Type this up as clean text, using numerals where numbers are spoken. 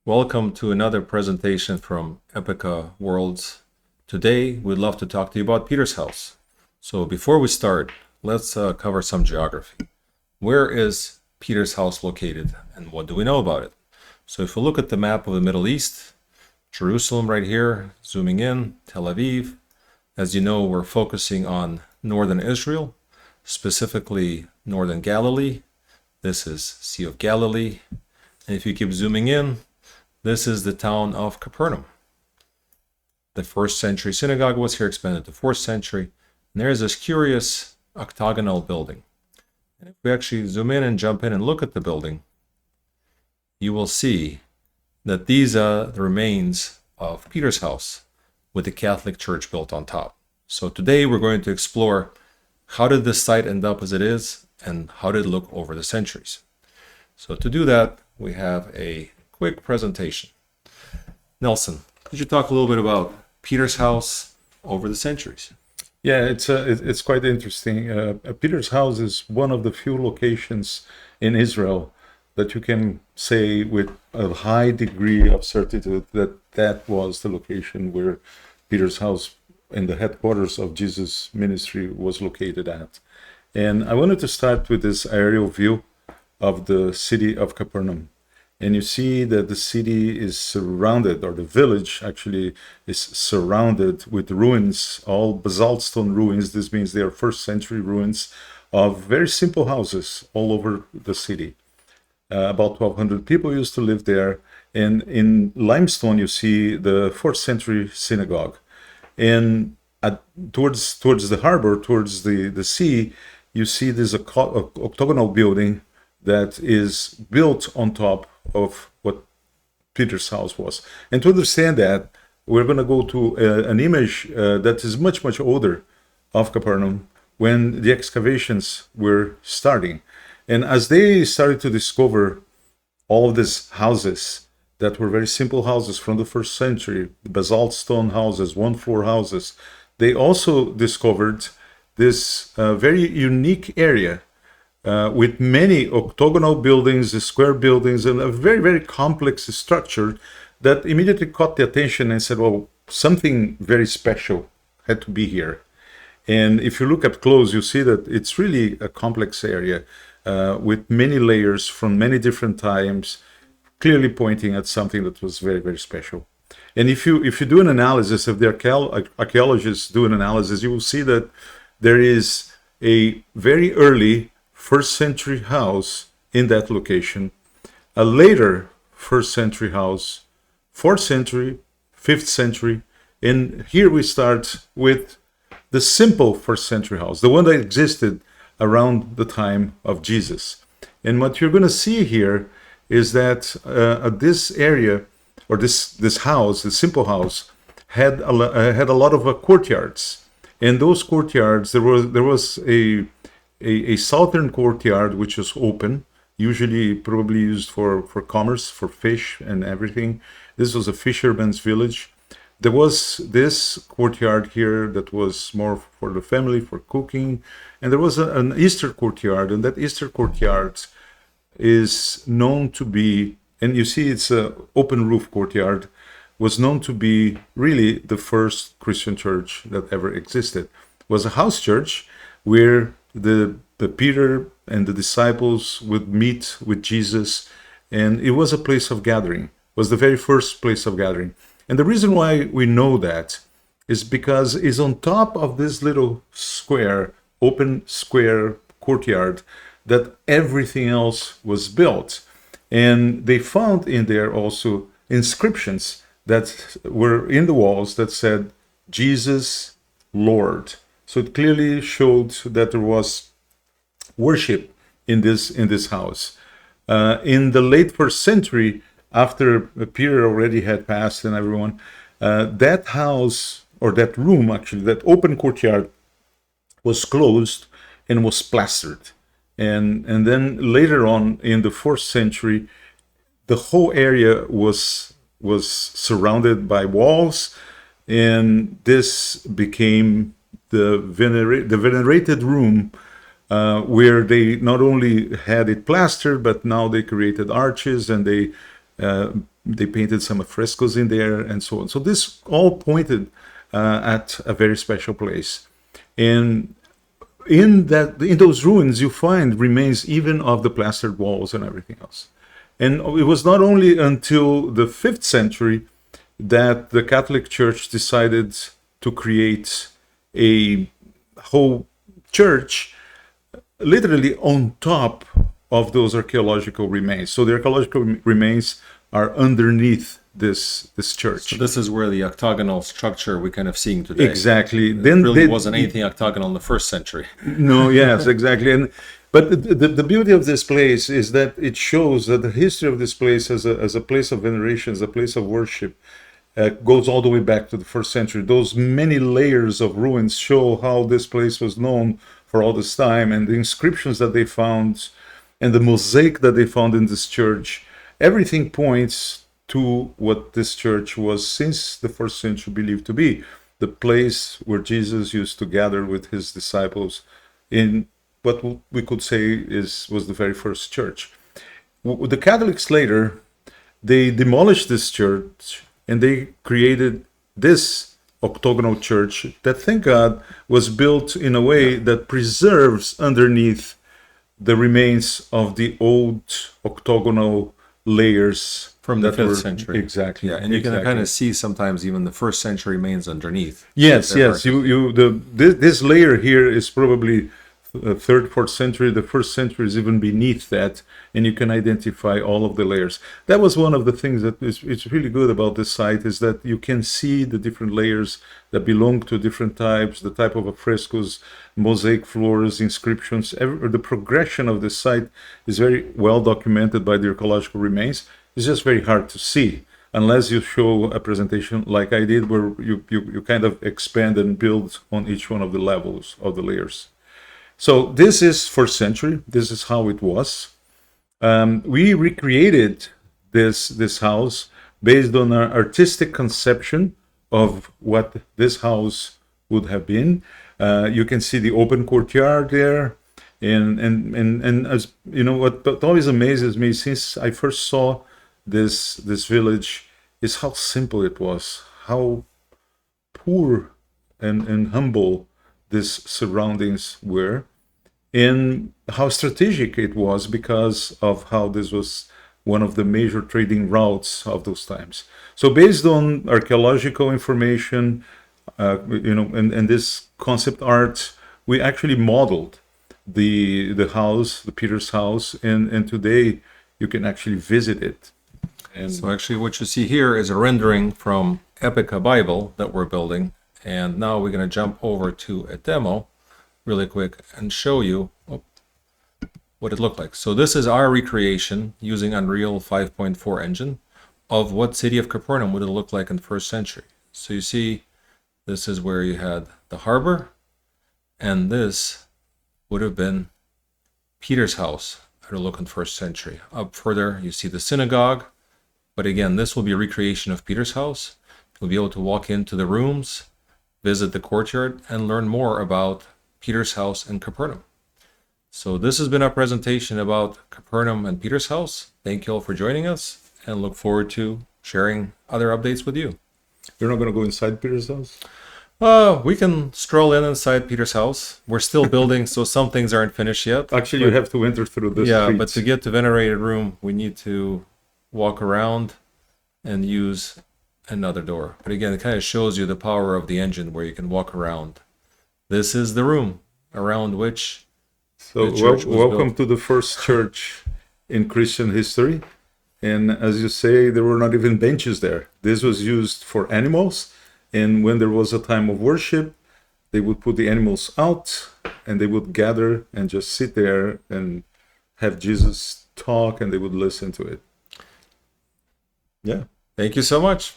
Welcome to another presentation from Epica Worlds. Today, we'd love to talk to you about Peter's house. So before we start, let's cover some geography. Where is Peter's house located and what do we know about it? So if we look at the map of the Middle East, Jerusalem right here, zooming in, Tel Aviv. As you know, we're focusing on northern Israel, specifically northern Galilee. This is Sea of Galilee. And if you keep zooming in, this is the town of Capernaum. The first century synagogue was here, expanded to 4th century. And there's this curious octagonal building. And if we actually zoom in and jump in and look at the building, you will see that these are the remains of Peter's house with the Catholic Church built on top. So today we're going to explore how did this site end up as it is and how did it look over the centuries. So to do that, we have a quick presentation. Nelson, could you talk a little bit about Peter's house over the centuries? Yeah, it's quite interesting. Peter's house is one of the few locations in Israel that you can say with a high degree of certitude that that was the location where Peter's house and the headquarters of Jesus' ministry was located at. And I wanted to start with this aerial view of the city of Capernaum. And you see that the city is surrounded, or the village actually is surrounded with ruins, all basalt stone ruins. This means they are first century ruins of very simple houses all over the city. About 1,200 people used to live there. And in limestone, you see the 4th century synagogue. And towards the harbor, towards the sea, you see this octagonal building that is built on top of what Peter's house was. And to understand that, we're going to go to an image that is much, much older of Capernaum when the excavations were starting. And as they started to discover all of these houses that were very simple houses from the 1st century, basalt stone houses, one-floor houses, they also discovered this very unique area with many octagonal buildings, square buildings, and a very, very complex structure that immediately caught the attention and said, well, something very special had to be here. And if you look up close, you see that it's really a complex area with many layers from many different times, clearly pointing at something that was very, very special. And if you do an analysis, if the archaeologists do an analysis, you will see that there is a very early 1st century house in that location, a later 1st century house, 4th century, 5th century, and here we start with the simple 1st century house, the one that existed around the time of Jesus. And what you're going to see here is that this area, or this house, the simple house, had a lot of courtyards. In those courtyards, there was a southern courtyard which was open, usually probably used for commerce, for fish and everything. This was a fisherman's village. There was this courtyard here that was more for the family, for cooking. And there was an eastern courtyard, and that eastern courtyard is known to be, and you see it's an open roof courtyard, was known to be really the first Christian church that ever existed. It was a house church where the Peter and the disciples would meet with Jesus, and it was a place of gathering. It was the very first place of gathering. And the reason why we know that is because it's on top of this little square, open square courtyard that everything else was built. And they found in there also inscriptions that were in the walls that said, Jesus Lord. So it clearly showed that there was worship in this house. In the late 1st century, after Peter already had passed and everyone, that house, or that room actually, that open courtyard, was closed and was plastered. And then later on in the 4th century, the whole area was surrounded by walls, and this became the venerated room where they not only had it plastered, but now they created arches and they They painted some frescoes in there and so on. So this all pointed at a very special place. And in those ruins, you find remains even of the plastered walls and everything else. And it was not only until the 5th century that the Catholic Church decided to create a whole church literally on top of those archaeological remains. So the archaeological remains are underneath this church. So this is where the octagonal structure we're kind of seeing today. Exactly. Then really wasn't anything octagonal in the 1st century. No, yes, exactly. But the beauty of this place is that it shows that the history of this place as a place of veneration, as a place of worship, goes all the way back to the 1st century. Those many layers of ruins show how this place was known for all this time, and the inscriptions that they found and the mosaic that they found in this church, everything points to what this church was since the 1st century believed to be, the place where Jesus used to gather with his disciples in what we could say was the very first church. The Catholics later, they demolished this church and they created this octagonal church that, thank God, was built in a way that preserves underneath the remains of the old octagonal layers from the 5th century. Exactly. Yeah, and you can kind of see sometimes even the 1st century remains underneath. Yes. This layer here is probably 3rd, 4th century. The 1st century is even beneath that, and you can identify all of the layers. That was one of the things that it's really good about this site, is that you can see the different layers that belong to different types, the type of frescoes, mosaic floors, inscriptions. The progression of this site is very well documented by the archaeological remains. It's just very hard to see unless you show a presentation like I did, where you kind of expand and build on each one of the levels of the layers. So this is 1st century. This is how it was. We recreated this house based on an artistic conception of what this house would have been. You can see the open courtyard there, and as you know, what always amazes me since I first saw this village is how simple it was, how poor and humble these surroundings were, and how strategic it was because of how this was one of the major trading routes of those times. So based on archaeological information, and this concept art, we actually modeled the house, the Peter's house, and today you can actually visit it. And so actually what you see here is a rendering from Epica Bible that we're building. And now we're going to jump over to a demo really quick and show you what it looked like. So this is our recreation using Unreal 5.4 engine of what city of Capernaum would have looked like in the 1st century. So you see, this is where you had the harbor, and this would have been Peter's house at a look in the 1st century. Up further, you see the synagogue. But again, this will be a recreation of Peter's house. You'll be able to walk into the rooms, visit the courtyard, and learn more about Peter's house in Capernaum. So this has been our presentation about Capernaum and Peter's house. Thank you all for joining us, and look forward to sharing other updates with you. you're not going to go inside Peter's house? We can stroll inside Peter's house. We're still building, so some things aren't finished yet. Actually, you have to enter through the streets. But to get to venerated room, we need to walk around and use another door. But again, it kind of shows you the power of the engine where you can walk around. This is the room around which So the church was welcome built. to the first church in Christian history. And as you say, there were not even benches there. This was used for animals. And when there was a time of worship, they would put the animals out and they would gather and just sit there and have Jesus talk, and they would listen to it. Yeah. Thank you so much.